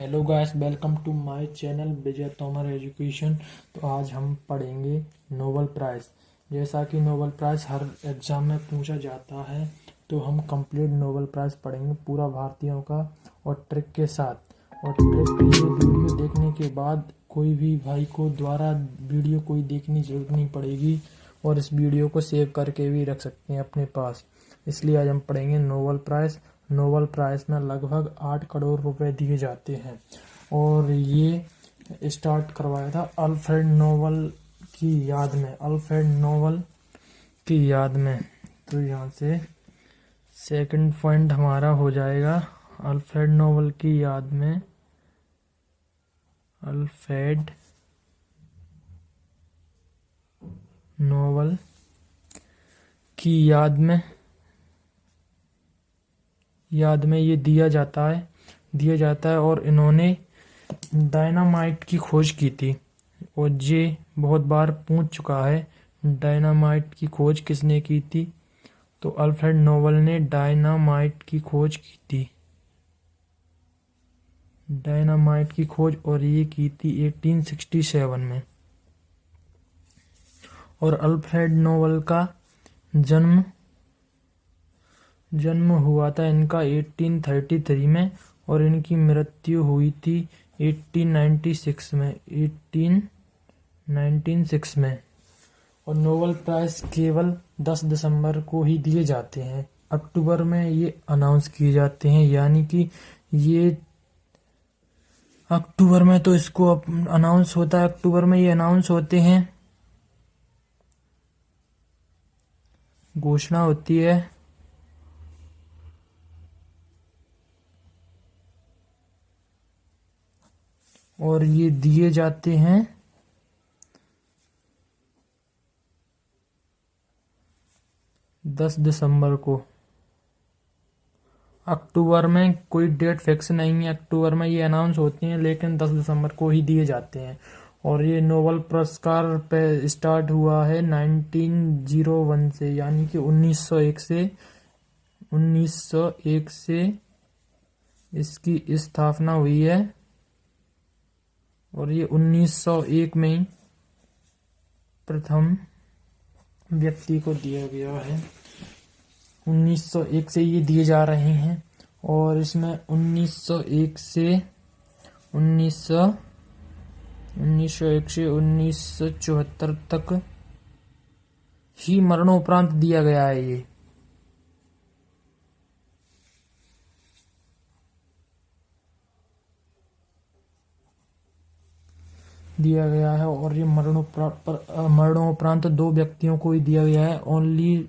Hello guys, welcome to my channel Vijay Tomar education. तो आज हम पढ़ेंगे नोबेल प्राइज़। जैसा कि नोबेल प्राइज़ हर एग्ज़ाम में पूछा जाता है, तो हम कंप्लीट नोबेल प्राइज़ पढ़ेंगे पूरा भारतीयों का और ट्रिक के साथ। और ट्रिक ये वीडियो देखने के बाद कोई भी भाई को द्वारा वीडियो कोई देखने की जरूरत नहीं पड़ेगी और इस वीडियो को सेव करके भी रख सकते हैं अपने पास। इसलिए आज हम पढ़ेंगे नोबेल प्राइज़। नोबेल प्राइज़ में लगभग 8 करोड़ रुपए दिए जाते हैं और ये स्टार्ट करवाया था अल्फ्रेड नोबेल की याद में। अल्फ्रेड नोबेल की याद में। तो यहाँ से सेकंड पॉइंट हमारा हो जाएगा अल्फ्रेड नोबेल की याद में। अल्फ्रेड नोबेल की याद में ये दिया जाता है। और इन्होंने डायनामाइट की खोज की थी और ये बहुत बार पूछ चुका है, डायनामाइट की खोज किसने की थी। तो अल्फ्रेड नोबेल ने डायनामाइट की खोज की थी। डायनामाइट की खोज और ये की थी 1867 में। और अल्फ्रेड नोबेल का जन्म हुआ था इनका 1833 में और इनकी मृत्यु हुई थी 1896 में। और नोबेल प्राइज केवल 10 दिसंबर को ही दिए जाते हैं। अक्टूबर में ये अनाउंस किए जाते हैं, यानी कि ये अक्टूबर में तो इसको अनाउंस होता है, अक्टूबर में ये अनाउंस होते हैं, घोषणा होती है। और ये दिए जाते हैं 10 दिसंबर को। अक्टूबर में कोई डेट फिक्स नहीं है, अक्टूबर में ये अनाउंस होती हैं, लेकिन 10 दिसंबर को ही दिए जाते हैं। और ये नोबेल पुरस्कार पे स्टार्ट हुआ है 1901 से, यानी कि 1901 से इसकी स्थापना हुई है। और ये 1901 में ही प्रथम व्यक्ति को दिया गया है। 1901 से ये दिए जा रहे हैं और इसमें 1901 से 1974 तक ही मरणोपरांत दिया गया है। ये दिया गया है और ये मरणोपरांत 2 व्यक्तियों को ही दिया गया है। ओनली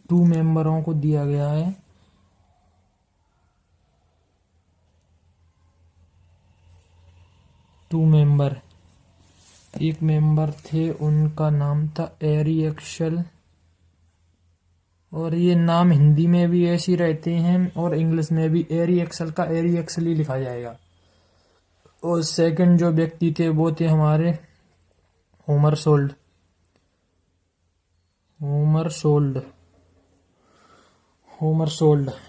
2 मेंबरों को दिया गया है। 2 मेंबर, एक मेंबर थे, उनका नाम था एरी एक्सल। और ये नाम हिंदी में भी ऐसे ही रहते हैं और इंग्लिश में भी एरी एक्सल का एरी एक्सल ही लिखा जाएगा। और सेकंड जो व्यक्ति थे वो थे हमारे होमर सोल्ड।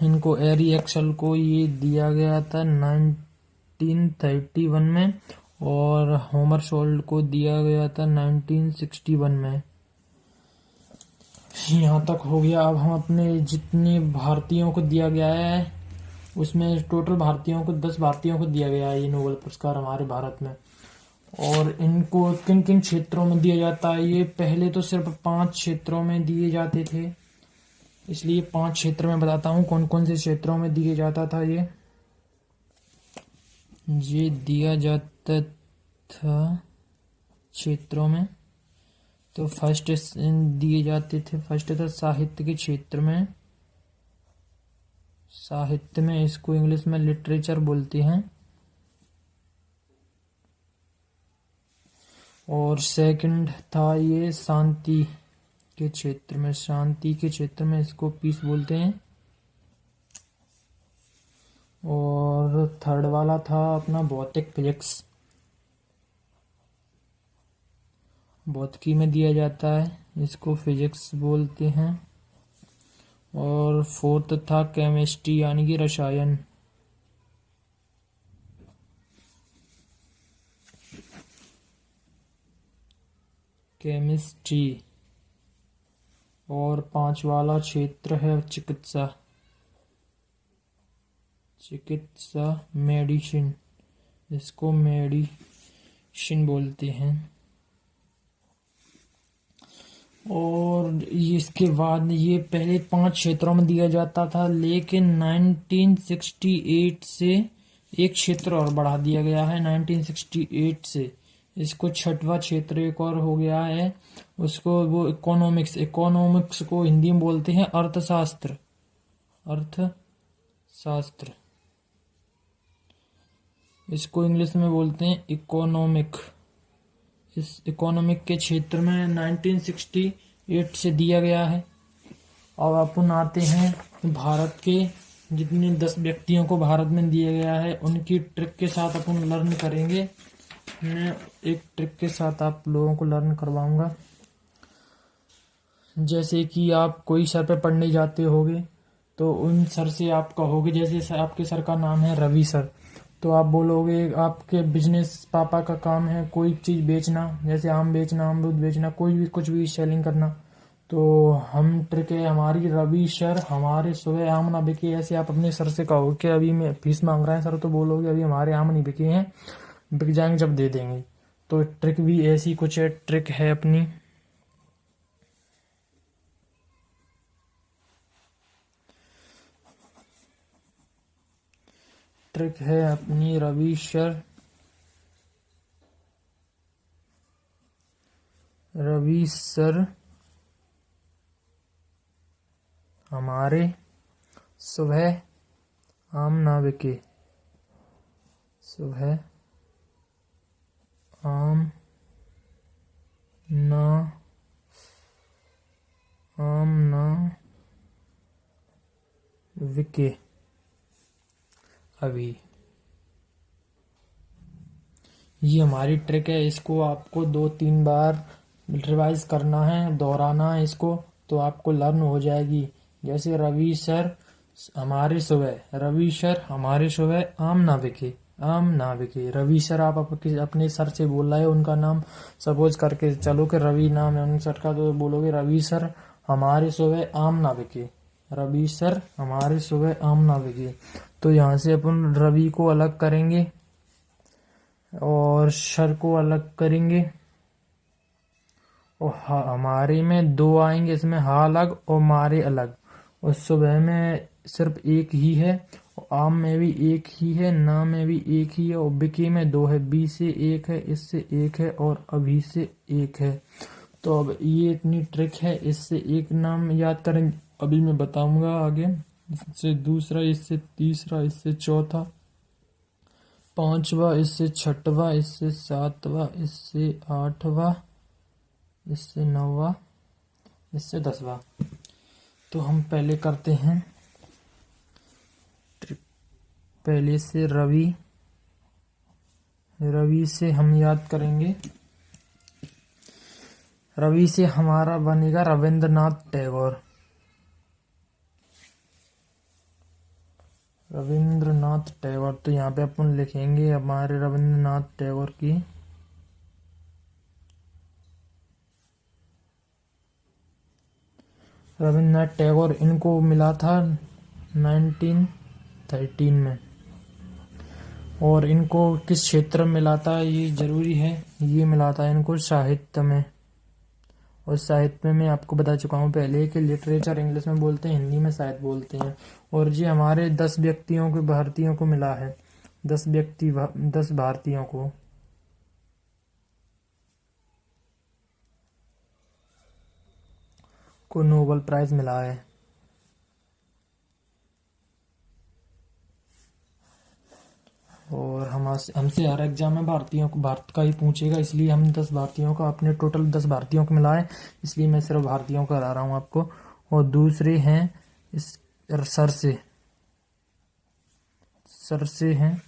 इनको एरी एक्सल को ये दिया गया था 1931 में और होमर सोल्ड को दिया गया था 1961 में। यहाँ तक हो गया। अब हम अपने जितने भारतीयों को दिया गया है उसमें टोटल भारतीयों को 10 भारतीयों को दिया गया है ये नोबेल पुरस्कार हमारे भारत में। और इनको किन किन क्षेत्रों में दिया जाता है, ये पहले तो सिर्फ 5 क्षेत्रों में दिए जाते थे, इसलिए 5 क्षेत्र में बताता हूँ कौन कौन से क्षेत्रों में दिए जाता था। ये दिया जाता था क्षेत्रों में। तो फर्स्ट दिए जाते थे, फर्स्ट था साहित्य के क्षेत्र में। साहित्य में इसको इंग्लिश में लिटरेचर बोलते हैं। और सेकंड था ये शांति के क्षेत्र में। शांति के क्षेत्र में इसको पीस बोलते हैं। और थर्ड वाला था अपना भौतिक फिजिक्स, भौतिकी में दिया जाता है, इसको फिजिक्स बोलते हैं। और फोर्थ था केमिस्ट्री यानी कि रसायन। केमिस्ट्री। और 5 वाला क्षेत्र है चिकित्सा। चिकित्सा मेडिसिन, इसको मेडिसिन बोलते हैं। और इसके बाद ये पहले 5 क्षेत्रों में दिया जाता था, लेकिन 1968 से एक क्षेत्र और बढ़ा दिया गया है। 1968 से इसको 6वां क्षेत्र एक और हो गया है। उसको वो इकोनॉमिक्स को हिंदी में बोलते हैं अर्थशास्त्र। अर्थशास्त्र, इसको इंग्लिश में बोलते हैं इकोनॉमिक। इस इकोनॉमिक के क्षेत्र में 1968 से दिया गया है। अब अपन आते हैं भारत के जितने 10 व्यक्तियों को भारत में दिया गया है उनकी ट्रिक के साथ अपन लर्न करेंगे। मैं एक ट्रिक के साथ आप लोगों को लर्न करवाऊंगा। जैसे कि आप कोई सर पे पढ़ने जाते होगे तो उन सर से आप कहोगे, जैसे आपके सर का नाम है रवि सर, तो आप बोलोगे आपके बिजनेस पापा का काम है कोई चीज़ बेचना, जैसे आम बेचना, अमरूद बेचना, कोई भी कुछ भी सेलिंग करना। तो हम ट्रिक है हमारी, रवि सर हमारे सुबह आम ना बिके। ऐसे आप अपने सर से कहोगे कि अभी मैं फीस मांग रहा है सर, तो बोलोगे अभी हमारे आम नहीं बिके हैं, बिक जाएंगे जब दे देंगे। तो ट्रिक भी ऐसी कुछ है, ट्रिक है अपनी। ट्रिक है अपनी रवि सर हमारे सुबह आम ना बिके। सुबह आम ना बिके अभी। ये हमारी ट्रिक है, इसको आपको 2-3 बार रिवाइज करना है, दोहराना है इसको, तो आपको लर्न हो जाएगी। जैसे रवि सर हमारे सुबह आम ना बिके। रवि सर आप अपने सर से बोल रहे हो, उनका नाम सपोज करके चलो कि रवि नाम है उन सर का, तो बोलोगे रवि सर हमारे सुबह आम ना बिके। रवि सर हमारे सुबह आम ना बिके। तो यहाँ से अपन रवि को अलग करेंगे और सर को अलग करेंगे, और हमारे में 2 आएंगे, इसमें हा अलग और मारे अलग। और सुबह में सिर्फ एक ही है, और आम में भी एक ही है, ना में भी एक ही है, और बिके में 2 है। बी से 1 है, इससे 1 है, और अभी से 1 है। तो अब ये इतनी ट्रिक है, इससे एक नाम याद करें, अभी मैं बताऊंगा आगे। इससे दूसरा, इससे तीसरा, इससे चौथा, 5वां, इससे 6वां, इससे 7वां, इससे 8वां, इससे 9वां, इससे 10वां। तो हम पहले करते हैं पहले से रवि से हम याद करेंगे। रवि से हमारा बनेगा रविंद्रनाथ टैगोर। तो यहाँ पे अपन लिखेंगे हमारे रविंद्रनाथ टैगोर की रविंद्रनाथ टैगोर इनको मिला था 1913 में। और इनको किस क्षेत्र में मिला था ये जरूरी है, ये मिला था इनको साहित्य में। और साहित्य में आपको बता चुका हूँ पहले कि लिटरेचर इंग्लिश में बोलते हैं, हिंदी में साहित्य बोलते हैं। और ये हमारे 10 व्यक्तियों को, भारतीयों को मिला है। 10 भारतीयों को नोबेल प्राइज मिला है। और हमसे हर एग्जाम में भारत का ही पूछेगा, इसलिए हम 10 भारतीयों का, अपने टोटल 10 भारतीयों को मिला है, इसलिए मैं सिर्फ भारतीयों का करा रहा हूँ आपको। और दूसरे हैं इस सर से हैं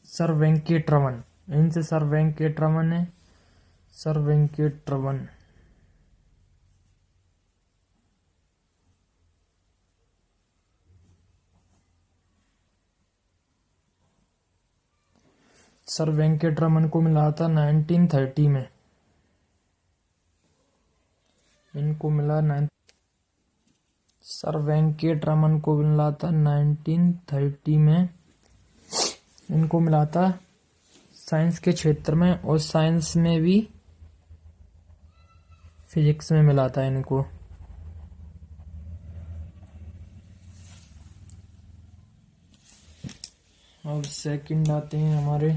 सर वेंकटरमन। इनसे सर वेंकटरमन है, सर वेंकटरमन। सर वेंकटरमन को मिला था 1930 में। इनको मिला सर वेंकटरमन को मिला था 1930 में। इनको मिला था साइंस के क्षेत्र में, और साइंस में भी फिजिक्स में मिला था इनको। अब सेकंड आते हैं हमारे,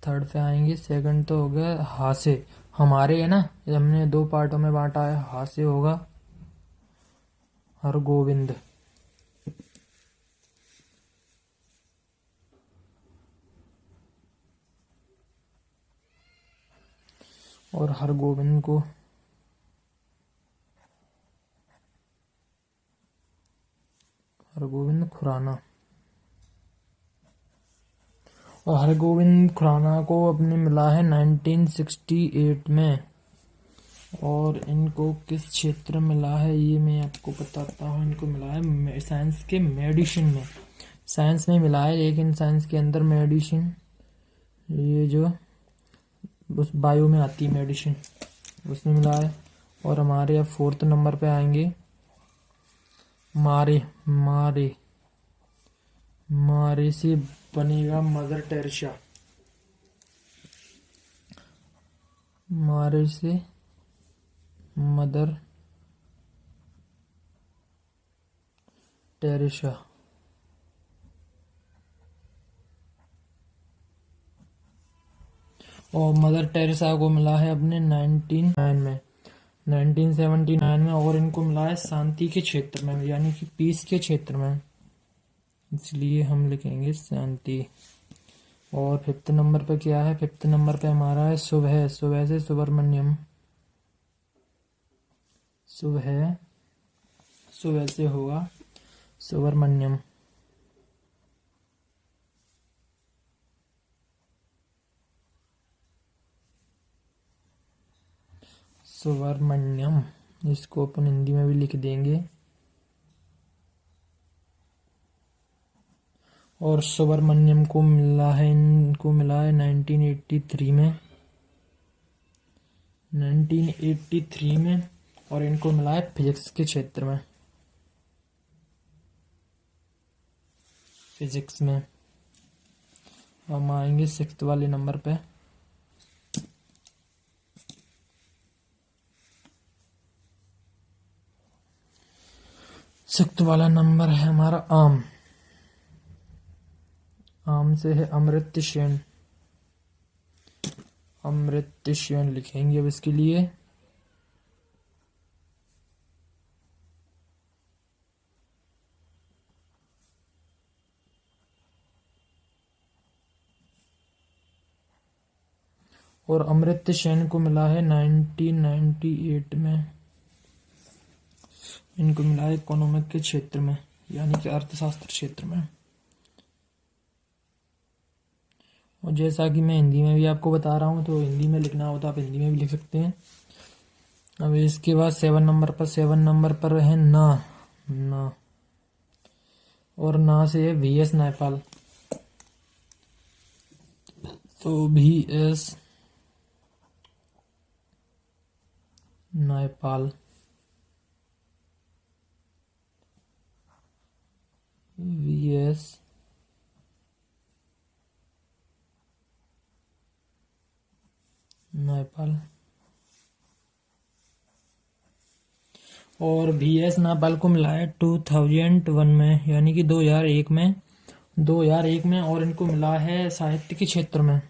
थर्ड पे आएंगे। सेकंड तो हो गया हासे, हमारे है ना, हमने दो पार्टों में बांटा है। हासे होगा हरगोविंद, और हरगोविंद को हरगोविंद खुराना, और हरगोविंद खुराना को अपने मिला है 1968 में। और इनको किस क्षेत्र में मिला है ये मैं आपको बताता हूँ। इनको मिला है साइंस के मेडिसिन में। साइंस में मिला है, लेकिन साइंस के अंदर मेडिसिन, ये जो उस बायो में आती है मेडिसिन, उसमें मिला है। और हमारे अब फोर्थ नंबर पे आएंगे मारे। मारे मारे से बनेगा मदर टेरेसा। मारे से मदर टेरेसा। और मदर टेरेसा को मिला है अपने 1979 में। और इनको मिला है शांति के क्षेत्र में, यानी कि पीस के क्षेत्र में, इसलिए हम लिखेंगे शांति। और फिफ्थ नंबर पे क्या है? फिफ्थ नंबर पे हमारा है सुबह। सुबह से सुब्रमण्यम। सुबह, सुबह से होगा सुब्रमण्यम। सुब्रमण्यम, इसको अपन हिंदी में भी लिख देंगे। और सुब्रमण्यम को मिला है, इनको मिला है 1983 में। 1983 में। और इनको मिला है फिजिक्स के क्षेत्र में, फिजिक्स में। हम आएंगे सिक्स्थ वाले नंबर पे। सिक्स्थ वाला नंबर है हमारा आम। आम से है अमृत सेन। अमृत सेन लिखेंगे अब इसके लिए। और अमृत सेन को मिला है 1998 में। इनको मिला है इकोनॉमिक के क्षेत्र में, यानी कि अर्थशास्त्र क्षेत्र में। और जैसा कि मैं हिंदी में भी आपको बता रहा हूँ, तो हिंदी में लिखना हो तो आप हिंदी में भी लिख सकते हैं। अब इसके बाद 7 नंबर पर है ना। ना, और ना से है VS नेपाल। तो VS नेपाल। VS नेपाल। और VS नेपाल को मिला है 2001 में, यानी कि 2001 में। 2001 में। और इनको मिला है साहित्य के क्षेत्र में।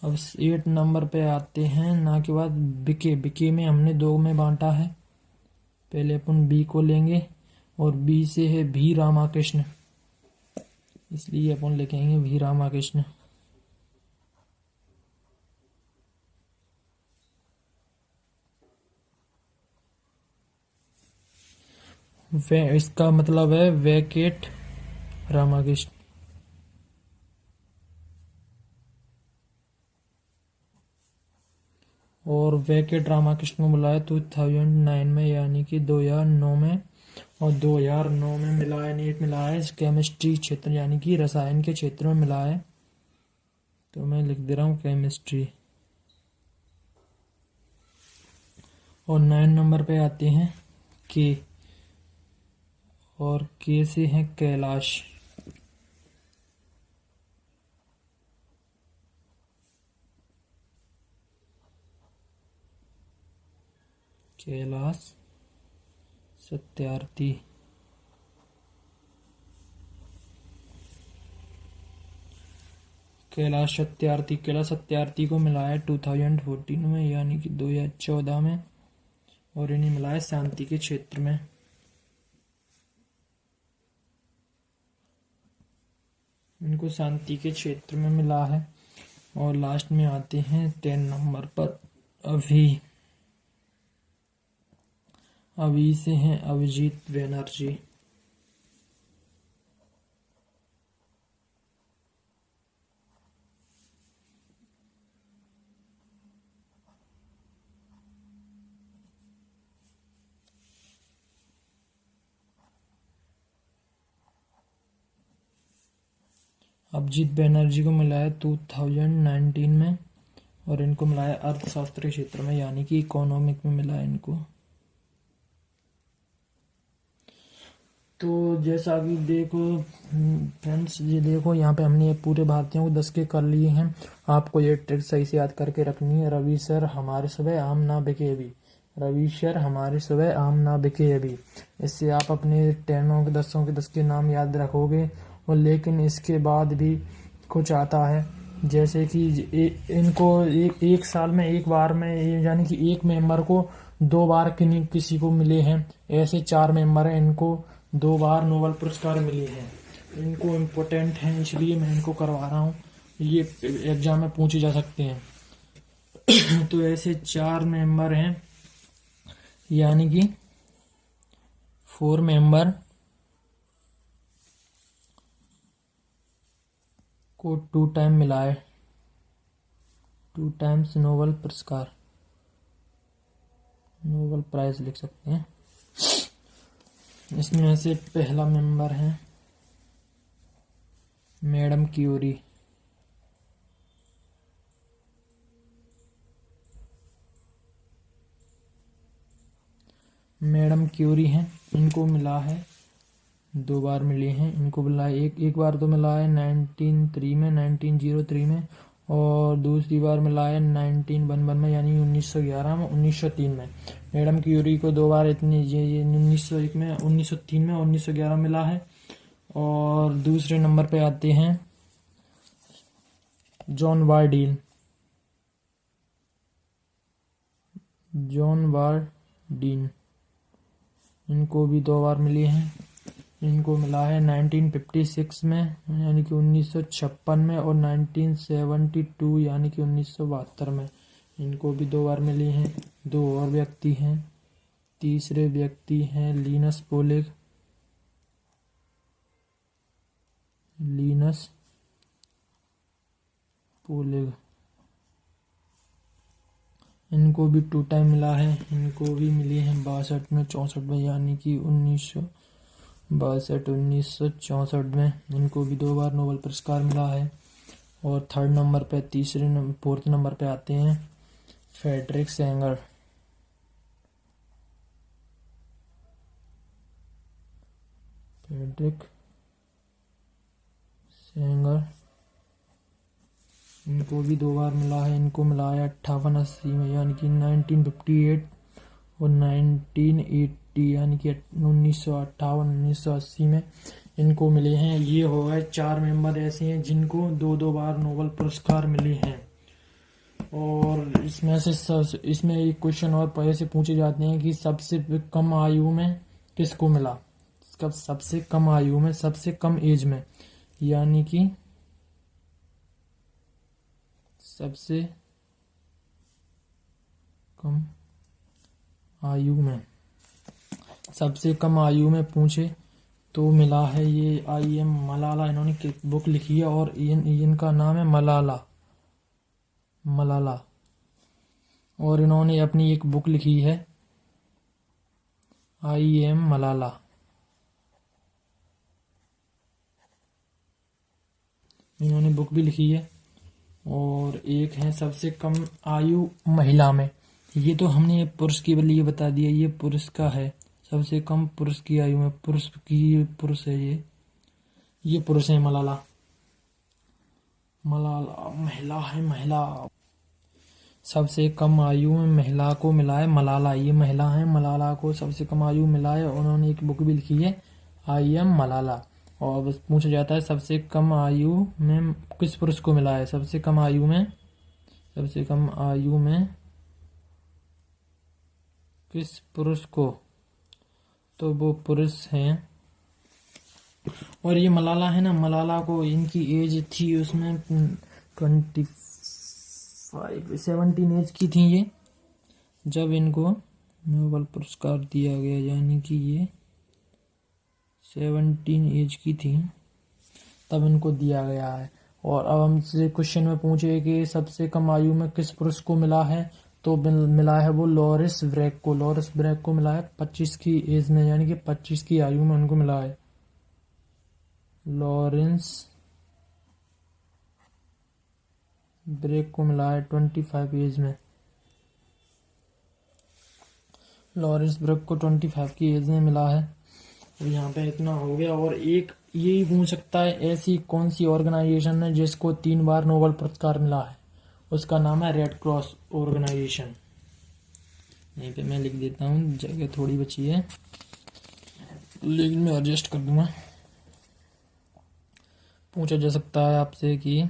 अब 8 नंबर पे आते हैं। ना के बाद बीके। बीके में हमने दो में बांटा है। पहले अपन बी को लेंगे, और बी से है भी रामाकृष्ण, इसलिए अपन लिखेंगे भी रामाकृष्ण। वे, इसका मतलब है वेंकट रामाकृष्ण। और वेंकट रामाकृष्ण को मिला है 2009 में, यानी कि 2009 में। और 2009 में मिला है, नीट मिला है केमिस्ट्री क्षेत्र यानी कि रसायन के क्षेत्र में मिला है। तो मैं लिख दे रहा हूँ केमिस्ट्री। और 9 नंबर पे आते हैं के, और के से हैं कैलाश। कैलाश सत्यार्थी। कैलाश सत्यार्थी को मिला है 2014 में यानी कि 2014 में, और इन्हें मिला है शांति के क्षेत्र में। इनको शांति के क्षेत्र में मिला है। और लास्ट में आते हैं 10 नंबर पर अभी से हैं अभिजीत बैनर्जी। अभिजीत बैनर्जी को मिला है 2019 में, और इनको मिला है अर्थशास्त्र क्षेत्र में यानी कि इकोनॉमिक में मिला है इनको। तो जैसा कि देखो फ्रेंड्स, ये देखो यहाँ पे हमने पूरे भारतीयों को 10 के कर लिए हैं। आपको ये ट्रिक सही से याद करके रखनी है। रवि सर हमारे सुबह आम ना बिके अभी, रवि सर हमारे सुबह आम ना बिके अभी। इससे आप अपने 10 के 10 के नाम याद रखोगे। और लेकिन इसके बाद भी कुछ आता है, जैसे कि इनको एक साल में एक बार में यानी कि एक मेंबर को 2 बार किसी को मिले हैं। ऐसे 4 मेंबर हैं, इनको 2 बार नोबेल पुरस्कार मिले हैं। इनको इम्पोर्टेंट हैं, इसलिए मैं इनको करवा रहा हूँ। ये एग्जाम में पूछे जा सकते हैं। तो ऐसे 4 मेंबर हैं यानी कि 4 मेंबर को 2 टाइम मिला है, 2 टाइम्स नोबेल पुरस्कार, नोबेल प्राइज लिख सकते हैं। इसमें से पहला मेंबर है मैडम क्यूरी। मैडम क्यूरी हैं, इनको मिला है 2 बार मिले हैं। इनको मिला है एक बार तो मिला है 1903 में, और दूसरी बार मिला है 1911 में यानी 1911 में, 1903 में। मैडम क्यूरी को 2 बार इतनी ये 1901 में, 1903 में, 1911 मिला है। और दूसरे नंबर पे आते हैं जॉन बारडीन। इनको भी 2 बार मिली हैं। इनको मिला है 1956 में यानी कि 1956 में, और 1972 यानी कि 1972 में। इनको भी 2 बार मिली हैं। 2 और व्यक्ति हैं। तीसरे व्यक्ति हैं लिनस पोलिग। इनको भी 2 टाइम मिला है। इनको भी मिली हैं 62 में, 64 में यानी कि 1964 में। इनको भी 2 बार नोबेल पुरस्कार मिला है। और 3rd नंबर पे 4th नंबर पे आते हैं फ्रेडरिक सेंगर। इनको भी 2 बार मिला है। इनको मिला है 58-80 में यानी कि 1958, और 1980 यानी कि 1958-1980 में इनको मिले हैं। ये हो गए 4 मेंबर ऐसे हैं जिनको 2-2 बार नोबेल पुरस्कार मिले हैं। और इसमें एक क्वेश्चन और पहले से पूछे जाते हैं कि सबसे कम आयु में किसको मिला। सबसे कम आयु में, सबसे कम एज में यानी कि सबसे कम आयु में पूछे तो मिला है ये IM मलाला। इन्होंने बुक लिखी है और इनका नाम है मलाला। और इन्होंने अपनी एक बुक लिखी है IM मलाला। इन्होंने बुक भी लिखी है। और एक है सबसे कम आयु महिला में, ये तो हमने पुरुष के लिए बता दिया, ये पुरुष का है। सबसे कम पुरुष की आयु में, पुरुष है ये पुरुष है। मलाला महिला है, महिला। सबसे कम आयु में महिला को मिला है मलाला, ये महिला है। मलाला को सबसे कम आयु मिला है, उन्होंने एक बुक भी लिखी है, आई एम मलाला। और बस पूछा जाता है सबसे कम आयु में किस पुरुष को मिला है, सबसे कम आयु में किस पुरुष को, तो वो पुरुष हैं। और ये मलाला है ना, मलाला को इनकी एज थी उसमें 17 एज की थी ये, जब इनको नोबेल पुरस्कार दिया गया, यानी कि ये 17 एज की थी तब इनको दिया गया है। और अब हमसे क्वेश्चन में पूछे कि सबसे कम आयु में किस पुरुष को मिला है, तो मिला है वो लॉरिस ब्रैक को मिला है 25 की एज में, यानी कि 25 की आयु में उनको मिला है। लॉरेंस ब्रेक को मिला है 25 एज में, लॉरेंस ब्रेक को 25 की एज में मिला है। और यहाँ पे इतना हो गया। और एक यही पूछ सकता है, ऐसी कौन सी ऑर्गेनाइजेशन है जिसको 3 बार नोबेल पुरस्कार मिला है, उसका नाम है रेड क्रॉस ऑर्गेनाइजेशन। यहीं पे मैं लिख देता हूँ, जगह थोड़ी बची है लेकिन मैं एडजस्ट कर दूंगा। पूछा जा सकता है आपसे कि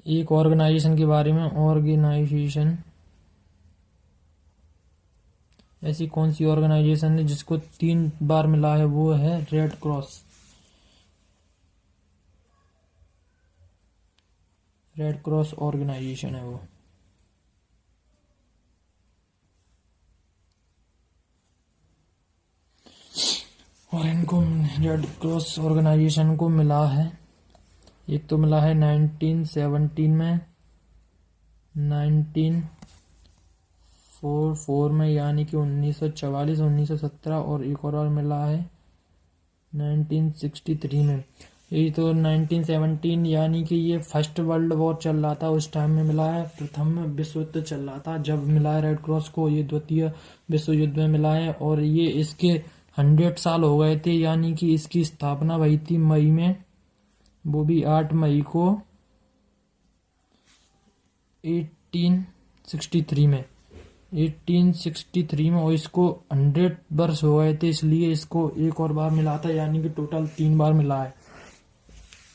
एक ऑर्गेनाइजेशन के बारे में, ऐसी कौन सी ऑर्गेनाइजेशन है जिसको 3 बार मिला है, वो है रेड क्रॉस ऑर्गेनाइजेशन है वो। और इनको रेड क्रॉस ऑर्गेनाइजेशन को मिला है, एक तो मिला है 1917 में, 1944 में, यानी कि 1944 1917, और एक और मिला है 1963 में। यही तो 1917 यानी कि ये फर्स्ट वर्ल्ड वॉर चल रहा था, उस टाइम में मिला है। प्रथम विश्व युद्ध चल रहा था जब मिला है रेड क्रॉस को, ये द्वितीय विश्व युद्ध में मिला है। और ये इसके 100 साल हो गए थे, यानी कि इसकी स्थापना हुई थी मई में, वो भी 8 मई को 1863 में। और इसको 100 वर्ष हो गए थे, इसलिए इसको एक और बार मिला था, यानी कि टोटल 3 बार मिला है।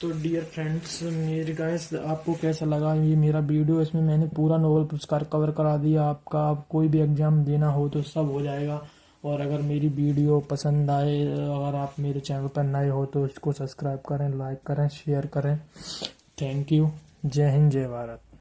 तो डियर फ्रेंड्स, मेरे गाइस, आपको कैसा लगा ये मेरा वीडियो? इसमें मैंने पूरा नोबेल पुरस्कार कवर करा दिया। आपका आप कोई भी एग्जाम देना हो तो सब हो जाएगा। और अगर मेरी वीडियो पसंद आए, अगर आप मेरे चैनल पर नए हो तो इसको सब्सक्राइब करें, लाइक करें, शेयर करें। Thank you. जय हिंद, जय भारत।